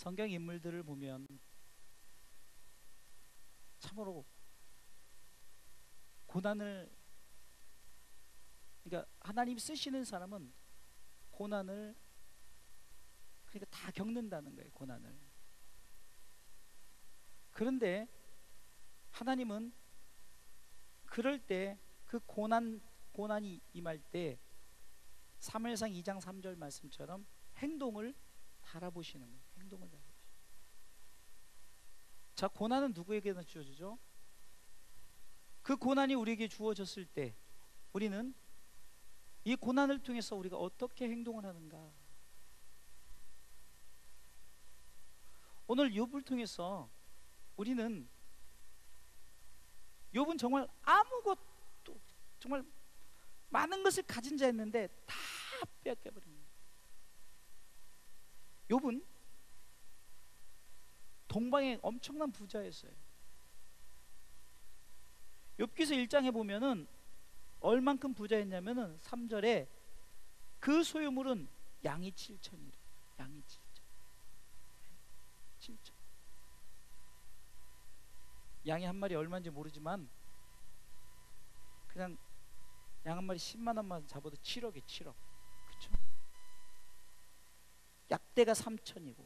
성경 인물들을 보면 참으로 고난을, 그러니까 하나님 쓰시는 사람은 고난을, 그러니까 다 겪는다는 거예요, 고난을. 그런데 하나님은 그럴 때 그 고난이 임할 때 사무엘상 2장 3절 말씀처럼 행동을 달아보시는 거예요. 행동을 달아보시는. 자, 고난은 누구에게나 주어지죠? 그 고난이 우리에게 주어졌을 때 우리는 이 고난을 통해서 우리가 어떻게 행동을 하는가? 오늘 욥을 통해서 우리는, 욥은 정말 아무것도, 정말 많은 것을 가진 자였는데 다 빼앗겨버린 거예요. 욥은 동방의 엄청난 부자였어요. 욥기서 1장에 보면은 얼만큼 부자였냐면은 3절에 그 소유물은 양이 7천이래. 양이 7천. 양이 한 마리 얼마인지 모르지만 그냥 양 한 마리 10만 원만 잡아도 7억이에요. 7억. 그렇죠? 약대가 3천이고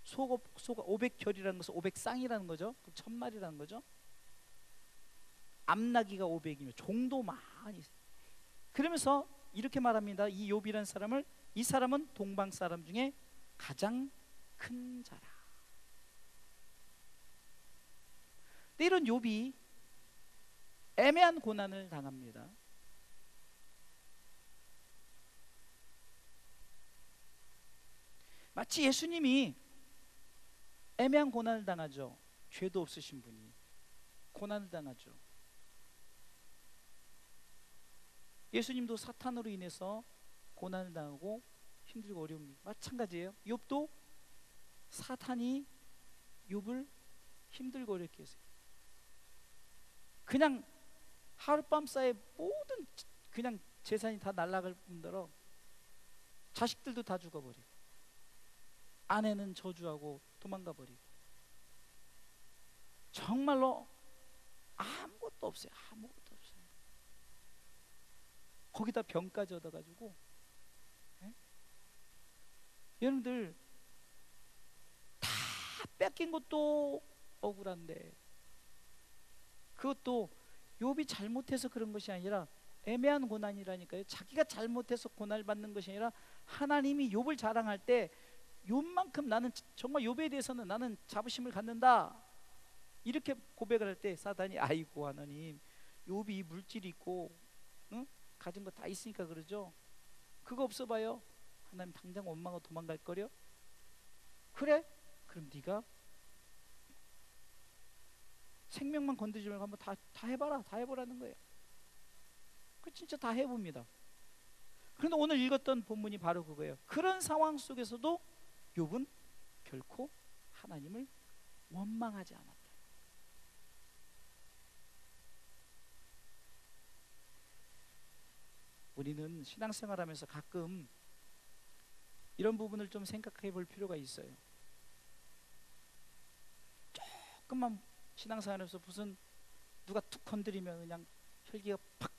소가 500결이라는 것은 500쌍이라는 거죠. 1000마리라는 거죠. 암나귀가 500이면 종도 많이 있어요. 그러면서 이렇게 말합니다. 이 욥이라는 사람을, 이 사람은 동방 사람 중에 가장 큰 자라. 근데 이런 욥이 애매한 고난을 당합니다. 마치 예수님이 애매한 고난을 당하죠. 죄도 없으신 분이 고난을 당하죠. 예수님도 사탄으로 인해서 고난을 당하고 힘들고 어려움이 마찬가지예요. 욥도 사탄이 욥을 힘들고 어렵게 했어요. 그냥 하룻밤 사이에 모든 그냥 재산이 다 날아갈 뿐더러 자식들도 다 죽어버리고 아내는 저주하고 도망가 버리고 정말로 아무것도 없어요. 아무것도 없어요. 거기다 병까지 얻어가지고. 예? 여러분들 다 뺏긴 것도 억울한데 그것도 욥이 잘못해서 그런 것이 아니라 애매한 고난이라니까요. 자기가 잘못해서 고난을 받는 것이 아니라 하나님이 욥을 자랑할 때 욥만큼 나는 정말 욥에 대해서는 나는 자부심을 갖는다 이렇게 고백을 할 때 사단이 아이고 하나님 욥이 물질이 있고 응? 가진 거 다 있으니까 그러죠. 그거 없어 봐요. 하나님 당장 원망하고 도망갈 거려? 그래? 그럼 네가 생명만 건드리지 말고 한번 다 해봐라. 다 해보라는 거예요. 그 진짜 다 해봅니다. 그런데 오늘 읽었던 본문이 바로 그거예요. 그런 상황 속에서도 욥은 결코 하나님을 원망하지 않았다. 우리는 신앙생활하면서 가끔 이런 부분을 좀 생각해 볼 필요가 있어요. 조금만 신앙생활에서 무슨 누가 툭 건드리면 그냥 혈기가 팍.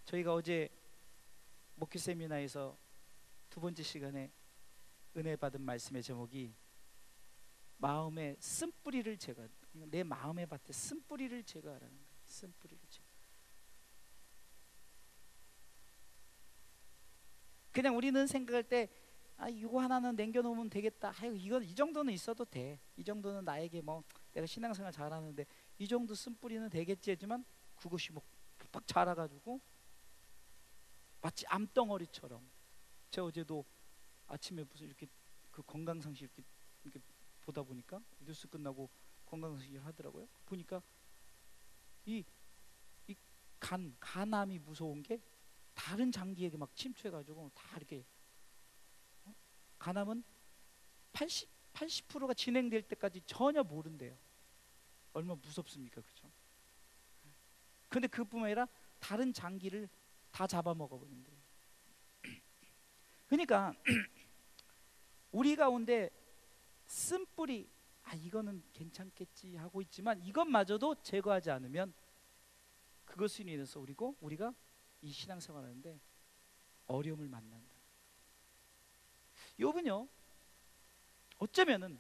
저희가 어제 목회 세미나에서 두 번째 시간에 은혜 받은 말씀의 제목이 마음의 쓴뿌리를 제거, 내 마음의 밭에 쓴뿌리를 제거하라는 거예요. 쓴뿌리를 제거. 그냥 우리는 생각할 때 아 이거 하나는 남겨놓으면 되겠다. 아유 이건 이 정도는 있어도 돼. 이 정도는 나에게 뭐 내가 신앙생활 잘하는데 이 정도 쓴뿌리는 되겠지 하지만 그것이 뭐 팍 자라가지고 마치 암덩어리처럼. 제가 어제도 아침에 무슨 이렇게 그 건강상식 이렇게 보다 보니까 뉴스 끝나고 건강상식을 하더라고요. 보니까 이 간암이 무서운 게 다른 장기에게 막 침투해가지고 다 이렇게 간암은 80%가 진행될 때까지 전혀 모른대요. 얼마나 무섭습니까, 그렇죠? 근데 그뿐만 아니라 다른 장기를 다 잡아먹어 버린대요. 그러니까 우리 가운데 쓴뿌리, 이거는 괜찮겠지 하고 있지만 이것마저도 제거하지 않으면 그것으로 인해서 우리가 이 신앙생활하는데 어려움을 만난다. 욥은요, 어쩌면은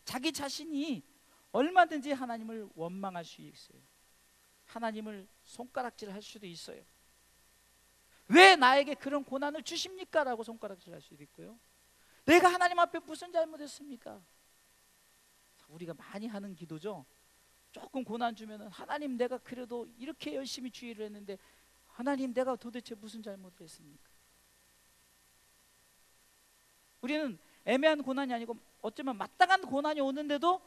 자기 자신이 얼마든지 하나님을 원망할 수 있어요. 하나님을 손가락질할 수도 있어요. 왜 나에게 그런 고난을 주십니까? 라고 손가락질할 수도 있고요. 내가 하나님 앞에 무슨 잘못했습니까? 우리가 많이 하는 기도죠. 조금 고난 주면은 하나님, 내가 그래도 이렇게 열심히 주의를 했는데 하나님, 내가 도대체 무슨 잘못을 했습니까? 우리는 애매한 고난이 아니고 어쩌면 마땅한 고난이 오는데도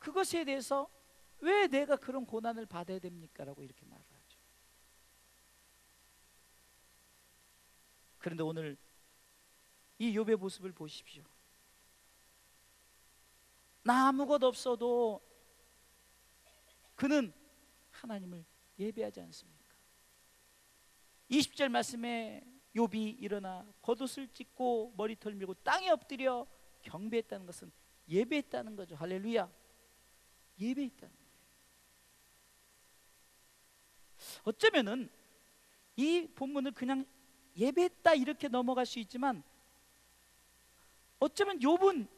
그것에 대해서 왜 내가 그런 고난을 받아야 됩니까? 라고 이렇게 말을 하죠. 그런데 오늘 이 욥의 모습을 보십시오. 나 아무것도 없어도 그는 하나님을 예배하지 않습니까? 20절 말씀에 욥이 일어나 겉옷을 찢고 머리털 밀고 땅에 엎드려 경배했다는 것은 예배했다는 거죠. 할렐루야. 예배했다는 거예요. 어쩌면은 이 본문을 그냥 예배했다 이렇게 넘어갈 수 있지만 어쩌면 욥은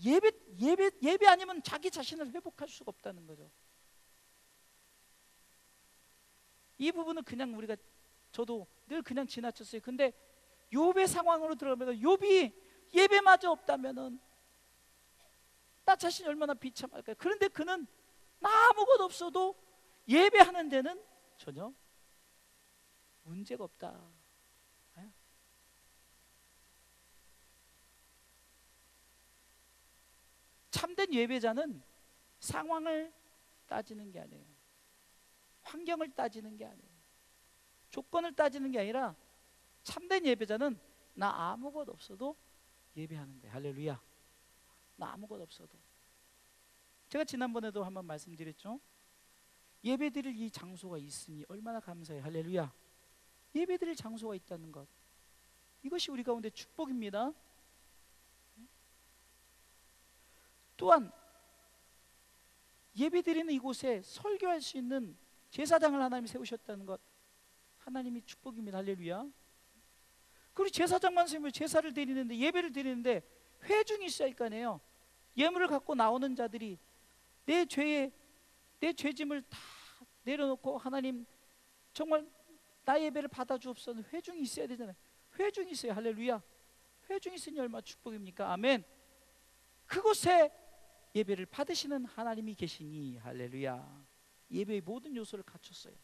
예배 아니면 자기 자신을 회복할 수가 없다는 거죠. 이 부분은 그냥 저도 늘 그냥 지나쳤어요. 근데 욥의 상황으로 들어가면 욥이 예배마저 없다면은 나 자신이 얼마나 비참할까요? 그런데 그는 나 아무것도 없어도 예배하는 데는 전혀 문제가 없다. 참된 예배자는 상황을 따지는 게 아니에요. 환경을 따지는 게 아니에요. 조건을 따지는 게 아니라 참된 예배자는 나 아무것도 없어도 예배하는 거예요. 할렐루야. 나 아무것도 없어도. 제가 지난번에도 한번 말씀드렸죠. 예배드릴 이 장소가 있으니 얼마나 감사해요. 할렐루야. 예배드릴 장소가 있다는 것, 이것이 우리 가운데 축복입니다. 또한 예배드리는 이곳에 설교할 수 있는 제사장을 하나님이 세우셨다는 것, 하나님이 축복입니다. 할렐루야. 그리고 제사장만 세우면 제사를 드리는데, 예배를 드리는데 회중이 있어야 할 거 아니에요. 예물을 갖고 나오는 자들이 내 죄짐을 다 내려놓고 하나님 정말 나의 예배를 받아주옵소서. 회중이 있어야 되잖아요. 회중이 있어요. 할렐루야. 회중이 있으니 얼마나 축복입니까? 아멘. 그곳에 예배를 받으시는 하나님이 계시니 할렐루야. 예배의 모든 요소를 갖췄어요.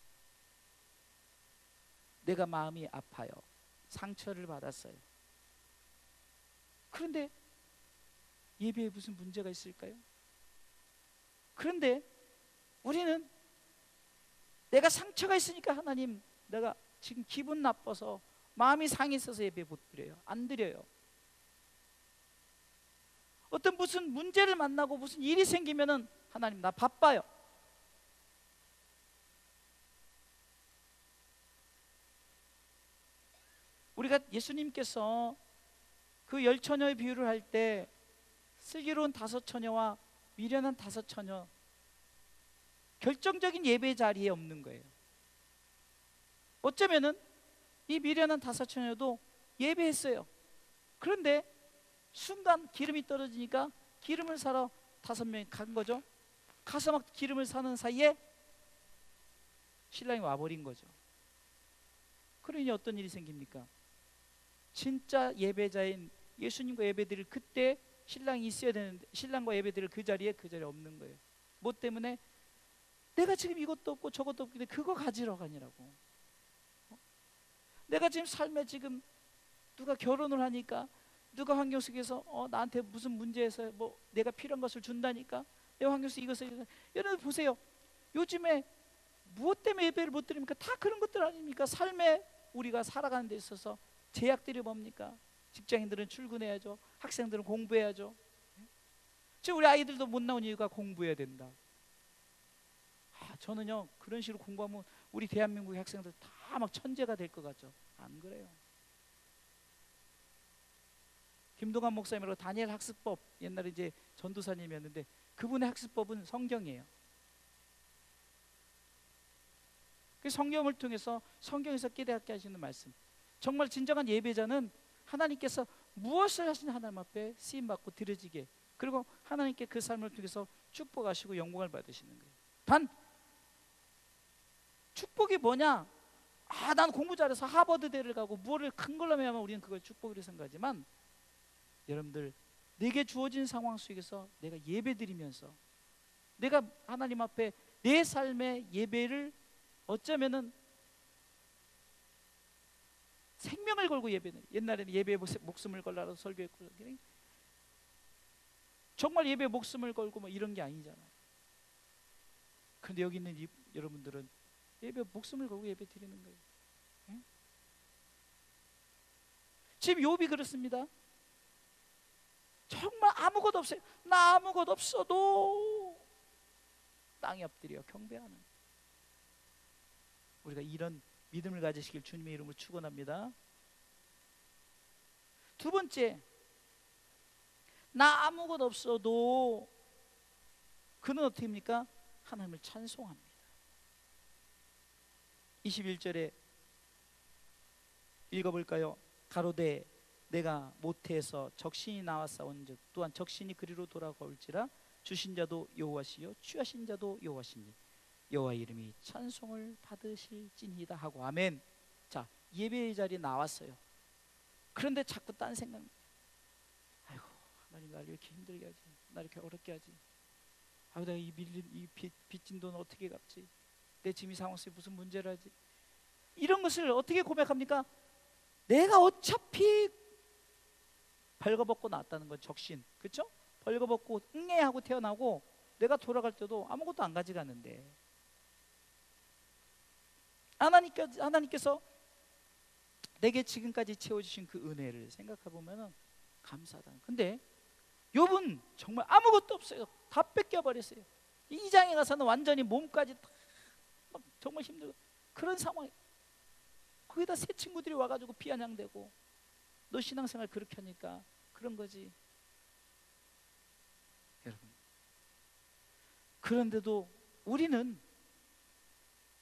내가 마음이 아파요. 상처를 받았어요. 그런데 예배에 무슨 문제가 있을까요? 그런데 우리는 내가 상처가 있으니까 하나님, 내가 지금 기분 나빠서 마음이 상했어서 예배 못 드려요. 안 드려요. 어떤 무슨 문제를 만나고 무슨 일이 생기면은 하나님, 나 바빠요. 우리가 예수님께서 그 10처녀의 비유를 할 때 슬기로운 5처녀와 미련한 5처녀, 결정적인 예배 자리에 없는 거예요. 어쩌면은 이 미련한 5처녀도 예배했어요. 그런데 순간 기름이 떨어지니까 기름을 사러 5명이 간 거죠. 가서 막 기름을 사는 사이에 신랑이 와버린 거죠. 그러니 어떤 일이 생깁니까? 진짜 예배자인 예수님과 예배드릴 그때 신랑이 있어야 되는데, 신랑과 예배드릴 그 자리에 없는 거예요. 뭐 때문에? 내가 지금 이것도 없고 저것도 없는데 그거 가지러 가니라고. 내가 지금 삶에 지금 누가 결혼을 하니까, 누가 환경 속에서 나한테 무슨 문제에서 뭐 내가 필요한 것을 준다니까, 내 환경 속에 이것을. 여러분 보세요. 요즘에 무엇 때문에 예배를 못 드립니까? 다 그런 것들 아닙니까? 삶에 우리가 살아가는 데 있어서 제약들이 뭡니까? 직장인들은 출근해야죠. 학생들은 공부해야죠. 지금 우리 아이들도 못 나온 이유가 공부해야 된다. 저는요, 그런 식으로 공부하면 우리 대한민국의 학생들 다 막 천재가 될 것 같죠? 안 그래요. 김동관 목사님으로 다니엘 학습법, 옛날에 이제 전도사님이었는데 그분의 학습법은 성경이에요. 그 성경을 통해서 성경에서 깨닫게 하시는 말씀. 정말 진정한 예배자는 하나님께서 무엇을 하신 하나님 앞에 쓰임 받고 드려지게, 그리고 하나님께 그 삶을 통해서 축복하시고 영광을 받으시는 거예요. 단 축복이 뭐냐? 난 공부 잘해서 하버드대를 가고 무엇을 큰 걸로 하면 우리는 그걸 축복으로 생각하지만, 여러분들, 내게 주어진 상황 속에서 내가 예배 드리면서 내가 하나님 앞에 내 삶의 예배를 어쩌면은 생명을 걸고 예배는, 옛날에는 예배에 목숨을 걸라고 설교했고, 정말 예배에 목숨을 걸고 뭐 이런 게 아니잖아요. 그런데 여기 있는 여러분들은 예배 목숨을 걸고 예배 드리는 거예요. 응? 지금 욥이 그렇습니다. 정말 아무것도 없어요. 나 아무것도 없어도 땅에 엎드려 경배하는, 우리가 이런 믿음을 가지시길 주님의 이름으로 축원합니다. 두 번째, 나 아무것도 없어도 그는 어떻게 합니까? 하나님을 찬송합니다. 21절에 읽어볼까요? 가로되 내가 모태에서 적신이 나왔사온즉 또한 적신이 그리로 돌아올지라 주신 자도 여호와시요 취하신 자도 여호와시니 여호와 이름이 찬송을 받으실지니이다 하고 아멘. 자, 예배의 자리에 나왔어요. 그런데 자꾸 딴 생각, 아이고 하나님 나를 이렇게 힘들게 하지, 나를 이렇게 어렵게 하지, 아이고 내가 이 밀린 이 빚진 돈 어떻게 갚지, 내 지금 이 상황 속에 무슨 문제를 하지, 이런 것을 어떻게 고백합니까? 내가 어차피 벌거벗고 나왔다는 건 적신, 그렇죠? 벌거벗고 응애하고 태어나고 내가 돌아갈 때도 아무것도 안 가져가는데 하나님께서 내게 지금까지 채워주신 그 은혜를 생각해 보면은 감사하다. 근데 욥은 정말 아무것도 없어요. 다 뺏겨버렸어요. 이 장에 가서는 완전히 몸까지 막 정말 힘들고 그런 상황. 거기다 새 친구들이 와가지고 비아냥대고 너 신앙생활 그렇게 하니까 그런 거지. 여러분, 그런데도 우리는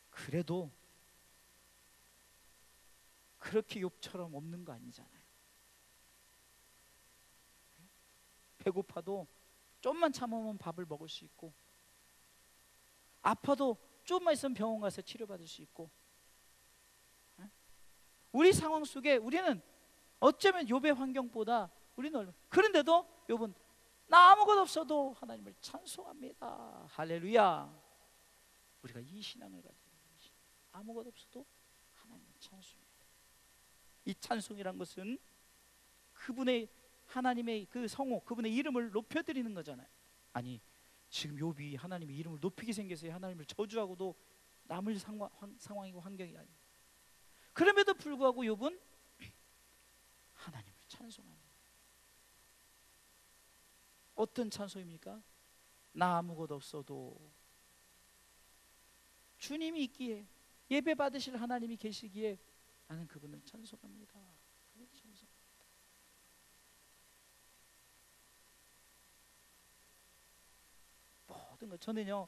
그래도 그렇게 욥처럼 없는 거 아니잖아요. 배고파도 좀만 참으면 밥을 먹을 수 있고, 아파도 조금만 있으면 병원 가서 치료받을 수 있고, 우리 상황 속에 우리는 어쩌면 욥의 환경보다 우리는, 그런데도 욥은 나 아무것도 없어도 하나님을 찬송합니다. 할렐루야. 우리가 이 신앙을 가지고 아무것도 없어도 하나님을 찬송합니다. 이 찬송이란 것은 그분의, 하나님의 그 성호, 그분의 이름을 높여드리는 거잖아요. 아니 지금 욥이 하나님의 이름을 높이게 생겨서 하나님을 저주하고도 남을 상황이고 환경이 아니에요. 그럼에도 불구하고 욥은 하나님을 찬송합니다. 어떤 찬송입니까? 나 아무것도 없어도 주님이 있기에, 예배 받으실 하나님이 계시기에 나는 그분을 찬송합니다. 그분을 찬송합니다. 모든 것, 저는요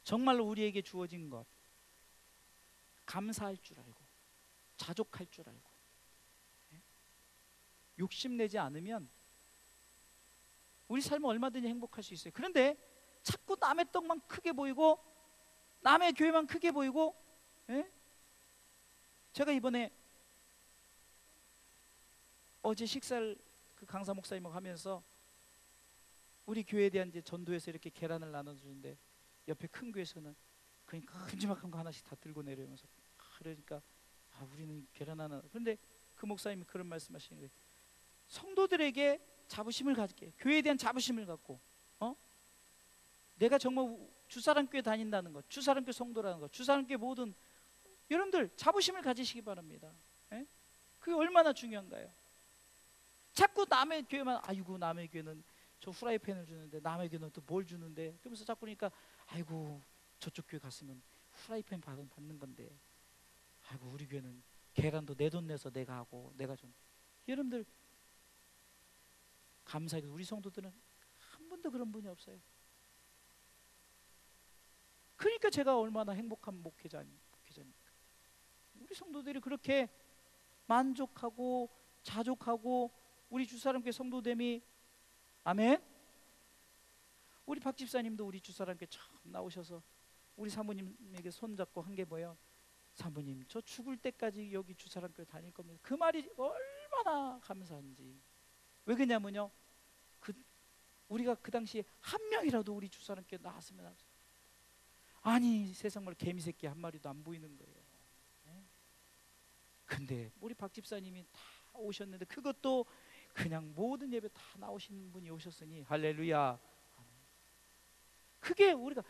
정말로 우리에게 주어진 것 감사할 줄 알고 자족할 줄 알고, 욕심내지 않으면 우리 삶은 얼마든지 행복할 수 있어요. 그런데 자꾸 남의 떡만 크게 보이고 남의 교회만 크게 보이고, 제가 이번에 어제 식사를 그 강사 목사님하고 하면서 우리 교회에 대한 이제 전도에서 이렇게 계란을 나눠주는데 옆에 큰 교회에서는 그냥 큼지막한 거 하나씩 다 들고 내려오면서, 그러니까 우리는 계란 하나. 그런데 그 목사님이 그런 말씀하시는 거예요. 성도들에게 자부심을 갖게, 교회에 대한 자부심을 갖고, 내가 정말 주사랑교회 다닌다는 것, 주사랑교회 성도라는 것, 주사랑교회 모든 여러분들 자부심을 가지시기 바랍니다. 그게 얼마나 중요한가요? 자꾸 남의 교회만, 아이고 남의 교회는 저 후라이팬을 주는데 남의 교회는 또 뭘 주는데, 그러면서 자꾸 그러니까 아이고 저쪽 교회 갔으면 후라이팬 받는 건데, 아이고 우리 교회는 계란도 내 돈 내서 내가 하고 내가 좀, 여러분들 감사하게 우리 성도들은 한 번도 그런 분이 없어요. 그러니까 제가 얼마나 행복한 목회자입니까? 우리 성도들이 그렇게 만족하고 자족하고 우리 주사람교회 성도됨이, 아멘. 우리 박 집사님도 우리 주사람교회 처음 나오셔서 우리 사모님에게 손잡고 한 게 뭐예요? 사모님, 저 죽을 때까지 여기 주사람교회 다닐 겁니다. 그 말이 얼마나 감사한지. 왜 그러냐면요, 우리가 그 당시에 한 명이라도 우리 주사람교회 나왔으면 하죠. 아니 세상 말 개미 새끼 한 마리도 안 보이는 거예요. 근데 우리 박 집사님이 다 오셨는데, 그것도 그냥 모든 예배 다 나오시는 분이 오셨으니 할렐루야. 그게 우리가,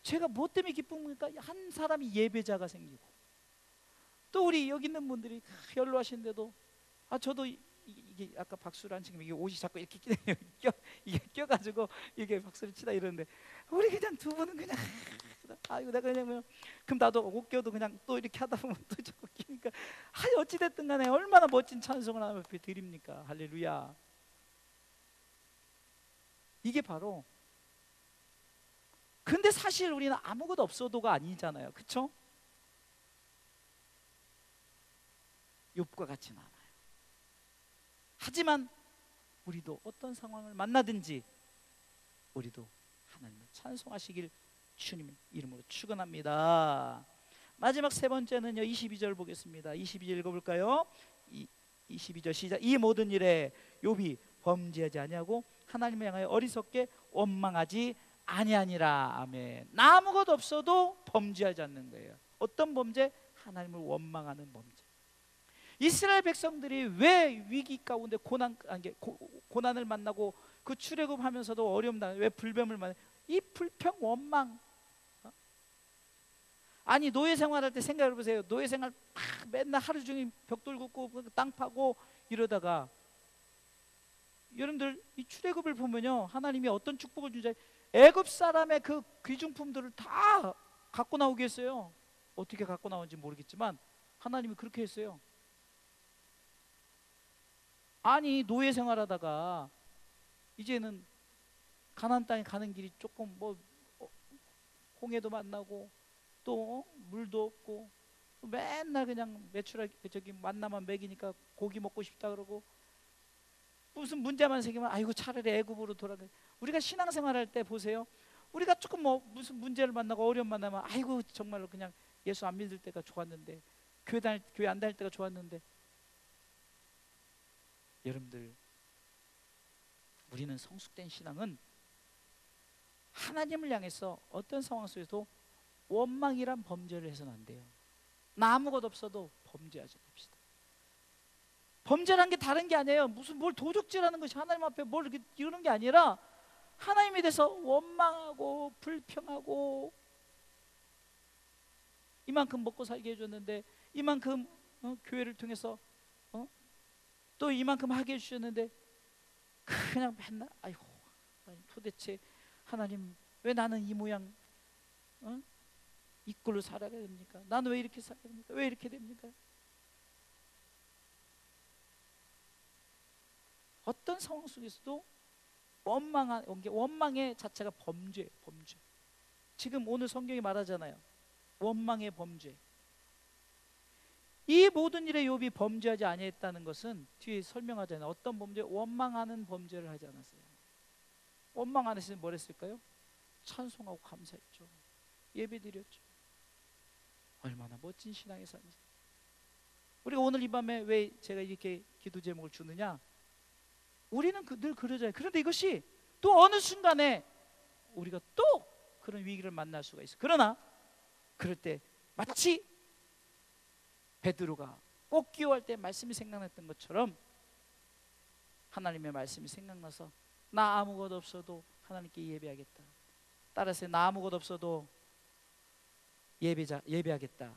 제가 뭐 때문에 기쁩니까? 한 사람이 예배자가 생기고, 또 우리 여기 있는 분들이 연로하신데도 저도 이게 아까 박수를 안 치면 이게 옷이 자꾸 이렇게 이게 껴가지고 이게 박수를 치다 이러는데, 우리 그냥 두 분은 그냥 이거 내가 그냥 그럼 나도 옷 껴도 그냥 또 이렇게 하다 보면 또 자꾸 끼니까, 어찌 됐든 간에 얼마나 멋진 찬송을 하나님 앞에 드립니까? 할렐루야. 이게 바로, 근데 사실 우리는 아무것도 없어도가 아니잖아요, 그렇죠? 욥과 같지는 않아요. 하지만 우리도 어떤 상황을 만나든지 우리도 하나님을 찬송하시길 주님의 이름으로 축원합니다. 마지막 세 번째는요, 22절 보겠습니다. 22절 읽어볼까요? 22절 시작. 이 모든 일에 욥이 범죄하지 아니하고 하나님을 향하여 어리석게 원망하지 아니하니라. 아멘. 나 아무것도 없어도 범죄하지 않는 거예요. 어떤 범죄? 하나님을 원망하는 범죄. 이스라엘 백성들이 왜 위기 가운데 고난을 만나고 그 출애굽하면서도 어려움 당하고 왜 불뱀을 만나? 이 불평 원망. 아니 노예 생활할 때 생각해 보세요. 노예 생활 맨날 하루 종일 벽돌 굽고 땅 파고 이러다가, 여러분들 이 출애굽을 보면요, 하나님이 어떤 축복을 주자, 애굽 사람의 그 귀중품들을 다 갖고 나오게 했어요. 어떻게 갖고 나온지 모르겠지만 하나님이 그렇게 했어요. 아니 노예 생활하다가 이제는 가나안 땅에 가는 길이 조금 홍해도 만나고 또 물도 없고 맨날 그냥 만나만 먹이니까 고기 먹고 싶다 그러고, 무슨 문제만 생기면 아이고 차라리 애굽으로 돌아가. 우리가 신앙생활할 때 보세요, 우리가 조금 무슨 문제를 만나고 어려움 만나면 아이고 정말로 그냥 예수 안 믿을 때가 좋았는데, 교회 안 다닐 때가 좋았는데. 여러분들, 우리는 성숙된 신앙은 하나님을 향해서 어떤 상황 속에서도 원망이란 범죄를 해서는 안 돼요. 나 아무것도 없어도 범죄하지 맙시다. 범죄란 게 다른 게 아니에요. 무슨 뭘 도둑질하는 것이 하나님 앞에 뭘 이렇게 이러는 게 아니라, 하나님에 대해서 원망하고 불평하고, 이만큼 먹고 살게 해줬는데, 이만큼 교회를 통해서 또 이만큼 하게 해주셨는데, 그냥 맨날 아이고 도대체 하나님 왜 나는 이 모양 이 꼴로 살아야 됩니까? 나는 왜 이렇게 살아야 됩니까? 왜 이렇게 됩니까? 어떤 상황 속에서도 원망의 자체가 범죄. 지금 오늘 성경이 말하잖아요, 원망의 범죄. 이 모든 일에 욥이 범죄하지 아니했다는 것은 뒤에 설명하잖아요. 어떤 범죄? 원망하는 범죄를 하지 않았어요. 원망 안 했으면 뭘 했을까요? 찬송하고 감사했죠. 예배드렸죠. 얼마나 멋진 신앙의 삶이죠. 우리가 오늘 이 밤에 왜 제가 이렇게 기도 제목을 주느냐, 우리는 늘 그러잖아요. 그런데 이것이 또 어느 순간에 우리가 또 그런 위기를 만날 수가 있어요. 그러나 그럴 때 마치 베드로가 꼭 기도할 때 말씀이 생각났던 것처럼 하나님의 말씀이 생각나서 나 아무것도 없어도 하나님께 예배하겠다. 따라서 나 아무것도 없어도 예배하겠다.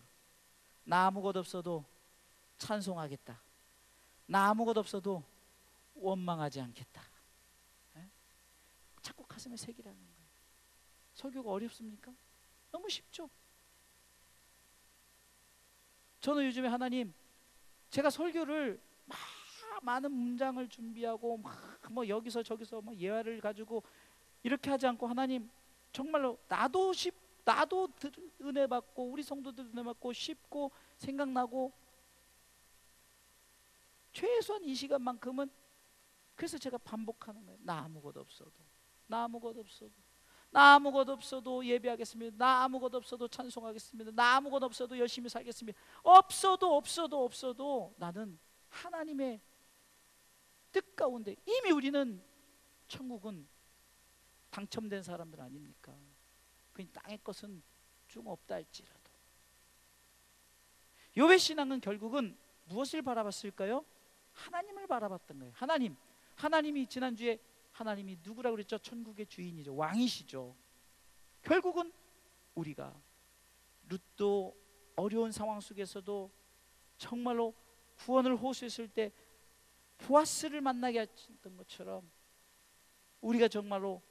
나 아무것도 없어도 찬송하겠다. 나 아무것도 없어도 원망하지 않겠다. 자꾸 가슴에 새기라는 거예요. 설교가 어렵습니까? 너무 쉽죠. 저는 요즘에 하나님, 제가 설교를 많은 문장을 준비하고 막 뭐 여기서 저기서 뭐 예화를 가지고 이렇게 하지 않고, 하나님 정말로 나도 은혜 받고 우리 성도들 은혜 받고 쉽고 생각나고 최소한 이 시간만큼은. 그래서 제가 반복하는 거예요. 나 아무것도 없어도, 나 아무것도 없어도, 나 아무것도 없어도 예배하겠습니다. 나 아무것도 없어도 찬송하겠습니다. 나 아무것도 없어도 열심히 살겠습니다. 없어도 나는 하나님의 뜻 가운데, 이미 우리는 천국은 당첨된 사람들 아닙니까? 그 땅의 것은 좀 없다 할지라도. 욥의 신앙은 결국은 무엇을 바라봤을까요? 하나님을 바라봤던 거예요. 하나님이 지난주에 하나님이 누구라고 그랬죠? 천국의 주인이죠. 왕이시죠. 결국은 우리가 룻도 어려운 상황 속에서도 정말로 구원을 호소했을 때 보아스를 만나게 했던 것처럼, 우리가 정말로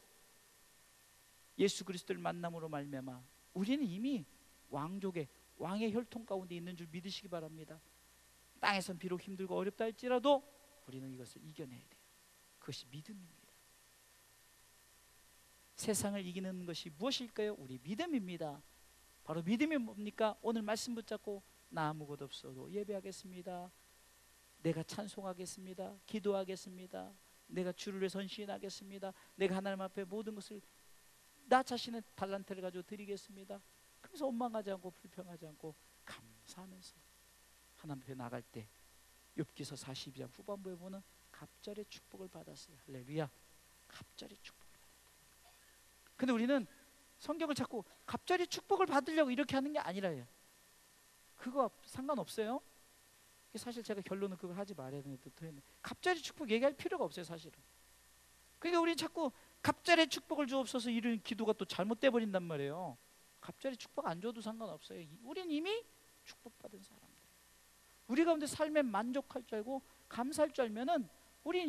예수 그리스도를 만남으로 말미암아 우리는 이미 왕의 혈통 가운데 있는 줄 믿으시기 바랍니다. 땅에선 비록 힘들고 어렵다 할지라도 우리는 이것을 이겨내야 돼요. 그것이 믿음입니다. 세상을 이기는 것이 무엇일까요? 우리 믿음입니다. 바로 믿음이 뭡니까? 오늘 말씀 붙잡고 나 아무것도 없어도 예배하겠습니다. 내가 찬송하겠습니다. 기도하겠습니다. 내가 주를 위해 헌신하겠습니다. 내가 하나님 앞에 모든 것을, 나 자신의 달란트를 가지고 드리겠습니다. 그래서 원망하지 않고 불평하지 않고 감사하면서 하나님 앞에 나갈 때, 욥기서 42장 후반부에 보는 갑절의 축복을 받았어요. 할렐루야. 갑절의 축복을 받았다. 근데 우리는 성경을 자꾸 갑절의 축복을 받으려고 이렇게 하는 게 아니라요. 그거 상관없어요. 사실 제가 결론은 그걸 하지 말아야 되는데, 갑절의 축복 얘기할 필요가 없어요, 사실은. 그러니까 우리 자꾸 갑절의 축복을 주옵소서 이런 기도가 또 잘못돼 버린단 말이에요. 갑절의 축복 안 줘도 상관없어요. 우린 이미 축복받은 사람들. 우리 가운데 삶에 만족할 줄 알고 감사할 줄 알면은 우리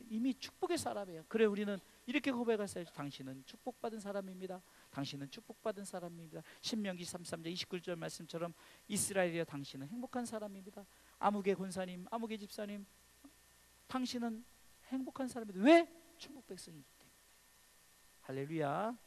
이미 축복의 사람이에요. 그래, 우리는 이렇게 고백했어요. 당신은 축복받은 사람입니다. 당신은 축복받은 사람입니다. 신명기 33장 29절 말씀처럼 이스라엘이여 당신은 행복한 사람입니다. 아무개 권사님, 아무개 집사님, 당신은 행복한 사람입니다. 왜? 천국 백성이기 때문에. 할렐루야.